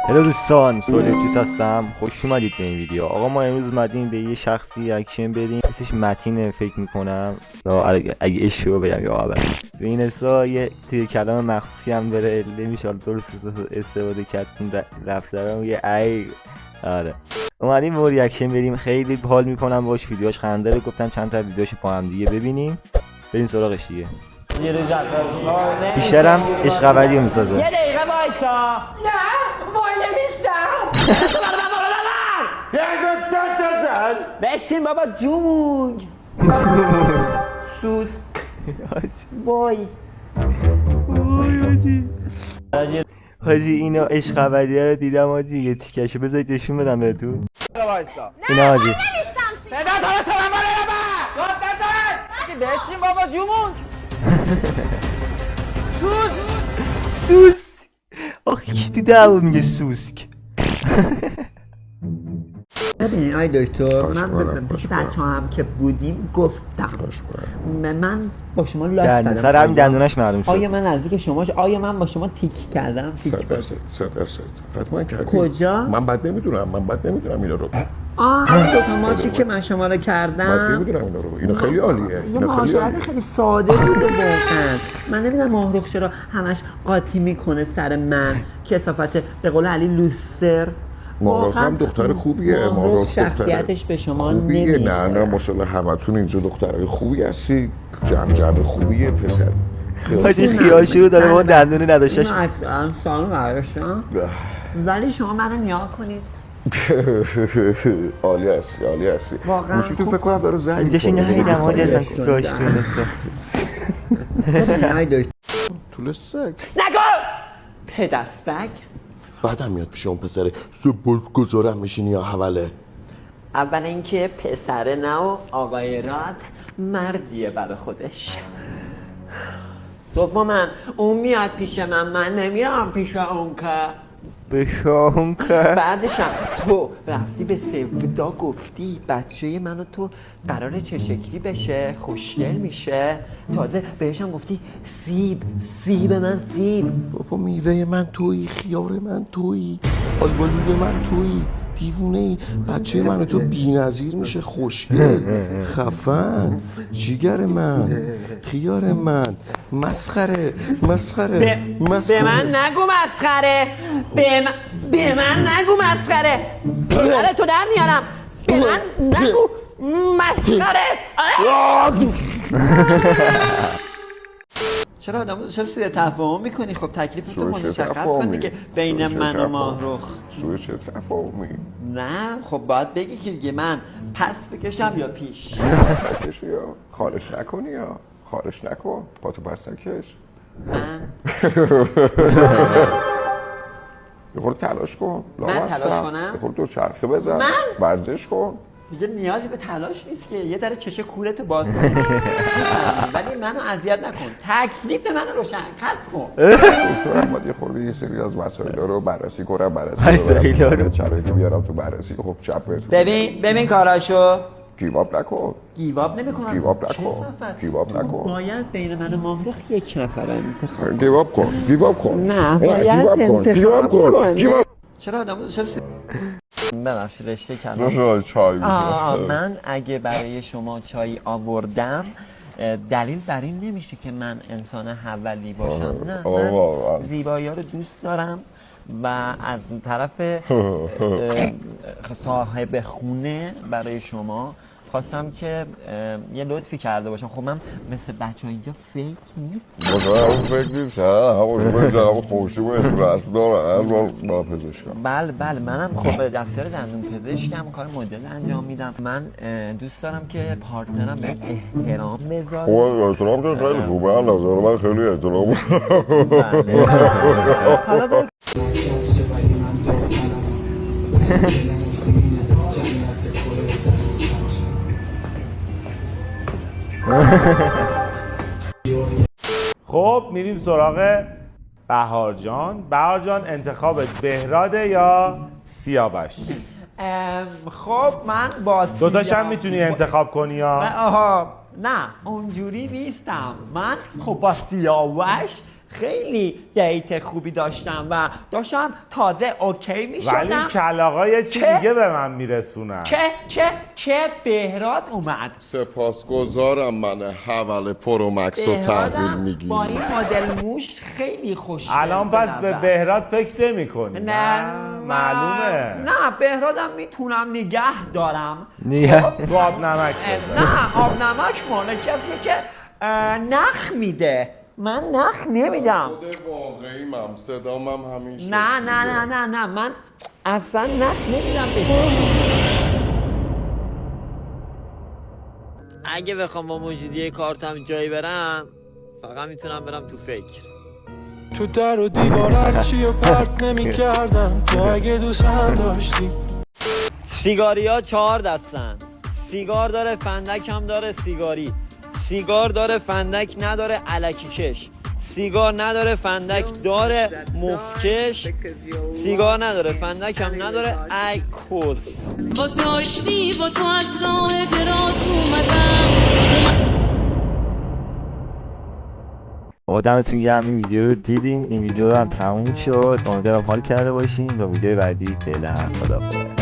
هلو دوستان، سولفچیس هستم. خوش اومدید به این ویدیو. آقا ما امروز اومدیم به یه شخصی اکشن بدیم. اسمش متینه فکر میکنم، اگه اشتباه بگم یا اول تو این حسا یه کلام مخصوصی هم داره، نمیشه درست استفاده کرد. رفت زدم یه ای. آره اومدیم به ریاکشن بریم. خیلی حال میکنم باش، ویدیوهاش خنده داره. گفتم چند تا ویدیوش با هم دیگه ببینیم، بریم سراغش دیگه. بیشترم عشق ابدی رو میسازه. یه دقیقه وایسا. نه وای نمیستم. بشین بابا جومونگ. سوسک وای حاجی اینو عشق ابدی رو دیدم حاجی. یه تیکشو بذارید نشون بدم بهتون. اینا حاجی صدا درست من بالا با گفت بزن. بشین بابا جومونگ. سوسک. آخه کی تو دعوا میگه سوسک؟ ببینید آی دکتر، من پیش بچه هم که بودیم گفتم من با شما لاست دادم. سر همین دندونش معلوم شد. آیا من نزدیک شما آیا من با شما تیک کردم؟ 100% حتما کردی. کجا؟ من بد نمیدونم اینا رو. همین دوتا ماچی که من شما رو کردم بد نمیدونم اینا رو. اینا خیلی عالیه. یه معاشرت خیلی ساده بوده واقعا. من نمیدونم ماهرخ چرا همش قاطی میکنه سر من، کثافت به قول علی لوستر. ماهرخ هم دختر خوبیه. ماهرخ شخصیتش به شما خوبیه. نمیخوره. نه ماشاءالله همتون اینجا دخترای خوبی هستی. جمع خوبیه پسر. حاجی خیال شروع داره با دندونه نداشتش. من سالم نداشتم ولی شما منو نیا کنید. عالی هستی. موشی تو فکر کنم داره زنگ اینجاش این هیدم حاجی اصلا کوکاش تو نستا طول سگ نگو پدستک. بعدم میاد پیش اون پسره سبول گذارم میشینی یا حوله. اول اینکه پسره نه و آقای راد مردیه برای خودش. دوما اون میاد پیش من نمیرم پیش اون که بشام که بعدشم تو رفتی به سودا گفتی بچه منو تو قراره چه شکلی بشه، خوشگل میشه. تازه بهشم گفتی سیب من سیب. بابا میوه من تویی، خیار من تویی، آلبالوی من تویی، دیوونه ای. بچه منو تو بی‌نظیر میشه، خوشگل، خفن، جیگر من، خیار من، مسخره. به من نگو مسخره. به من نگو مسخره. پدر تو در میارم. به من نگو مسخره. چرا سوء تفاهم میکنی؟ خب تکلیف تو مشخص کن دیگه بین من و ماهرخ. سوء چه تفاهمی؟ نه خب باید بگی که دیگه من پس بکشم یا پیش. بکشی یا خارش نکنی یا خارش نکن. پاتو پس نکش. من یه خورده تلاش کن. من تلاش کنم؟ یه خورده دو چرخه بزن. ورزش کن. دیگه نیازی به تلاش نیست که یه ذره چشه کورتو باز کن. ولی منو اذیت نکن. تکلیف منو روشن کن. دکتر احمد یه خورده یه سری از مسائل رو بررسی کنم. مسائل رو شرایطی بیارم تو بررسی. خب چپ بهتون ببین کاراشو. گیواب نکن. گیواب نمیکنم. گیواب نکن. باید بین من و ماهرخ یک نفر انتخاب. گیواب کن. نه باید انتخاب کن. چرا ببخشید رشته کلام. چای من اگه برای شما چای آوردم دلیل بر این نمیشه که من انسان حولی باشم. نه من زیبایی ها رو دوست دارم و از طرف صاحب خونه برای شما خواستم که یه لطفی کرده باشم. خب من مثل بچه ها اینجا فکر نیست. همون خوشی و اسم دارم با پزشکم. بله منم خب دفتر دندون پزشکم، کار مدل انجام میدم. من دوست دارم که پارتنرم به احترام بذاره. خب احترام که خیلی خوبه. هم نظر من خیلی احترام. حالا خب میریم سراغ بهار جان. انتخابت بهراده یا سیاوش؟ خب من با دوتاش هم میتونی انتخاب کنی یا؟ نه اونجوری نیستم. من خب با سیاوش خیلی دیت خوبی داشتم و داشتم تازه اوکی می ولی شدم کلاغا یه چی چه؟ دیگه به من میرسونن. چه بهراد اومد. سپاسگزارم من حول پرومکس رو تحویل بهرادم میگیری. با این مدل موش خیلی خوشگل. الان پس به نظر. بهراد فکر نمی کنی؟ نه معلومه. نه بهرادم میتونم نگه دارم. نگه تو آب نمک بزن. نه آب نمک مال کسی که نخ میده. من نخ نمیدم. خود واقعیم صدام هم همین شکلیه. نه من اصلا نخ نمیدم به اگه بخوام با موجودی کارتم جایی برم فقط میتونم برم تو فکر. تو در و دیوار هرچی و پرت نمی کردم تو اگه دوست هم داشتی. سیگاری ها 4 دستن. سیگار داره، فندک هم داره. سیگار داره، فندک نداره، الکی کش. سیگار نداره، فندک داره، مفکش. سیگار نداره، فندک هم نداره، ای کس. واسه آشتی با تو از راه دراز اومدم. دمتون گرم این ویدیو رو دیدین. این ویدیو رو هم تموم شد. امیدوارم حال کرده باشین. تا ویدیو بعدی فعلا خداحافظ.